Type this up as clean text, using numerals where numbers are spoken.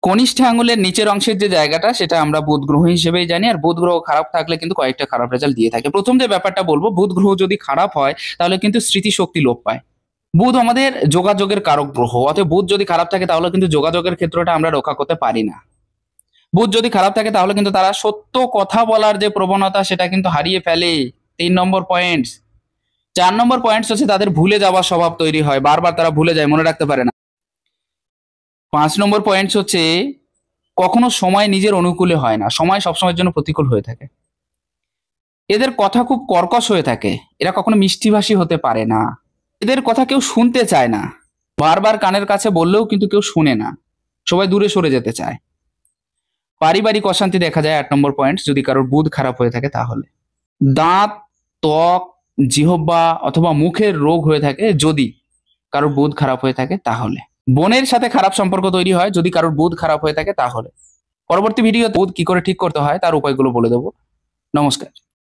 কনিষ্ঠ আঙুলের নিচের অংশের যে জায়গাটা সেটা আমরা বুধ গ্রহ হিসেবেই জানি, আর বুধ গ্রহ খারাপ থাকলে কিন্তু কয়েকটা খারাপ রেজাল্ট দিয়ে থাকে। প্রথম যে ব্যাপারটা বলবো, বুধ গ্রহ যদি খারাপ হয় তাহলে কিন্তু স্মৃতিশক্তি লোপ পায়। বুধ আমাদের যোগাযোগের কারক গ্রহ, অতএব বুধ যদি খারাপ থাকে তাহলে কিন্তু যোগাযোগের ক্ষেত্রটা আমরা রক্ষা করতে পারি না। বুধ যদি খারাপ থাকে তাহলে কিন্তু তারা সত্য কথা বলার যে প্রবণতা সেটা কিন্তু হারিয়ে ফেলে। 3 নম্বর পয়েন্টস। 4 নম্বর পয়েন্টস হচ্ছে তাদের ভুলে যাওয়ার স্বভাব তৈরি হয়, বারবার তারা ভুলে যায়, মনে রাখতে পারে না। 5 নম্বর পয়েন্টস হচ্ছে কখনো সময় নিজের অনুকূলে হয় না, সময় সবসময়ের জন্য প্রতিকূল হয়ে থাকে। এদের কথা খুব কর্কশ হয়ে থাকে, এরা কখনো মিষ্টিভাষী হতে পারে না, এদের কথা কেউ শুনতে চায় না, বারবার কানের কাছে বললেও কিন্তু কেউ শুনে না, সবাই দূরে সরে যেতে চায়। পারিবারিক অশান্তি দেখা যায় 8 নম্বর পয়েন্ট যদি কারোর বুধ খারাপ হয়ে থাকে তাহলে। দাঁত, ত্বক, জিহ্বা অথবা মুখের রোগ হয়ে থাকে যদি কারোর বুধ খারাপ হয়ে থাকে তাহলে। বোনের সাথে খারাপ সম্পর্ক তৈরি হয় যদি কারোর বুধ খারাপ হয়ে থাকে তাহলে। পরবর্তী ভিডিওতে বুধ কি করে ঠিক করতে হয় তার উপায়গুলো বলে দেবো। নমস্কার।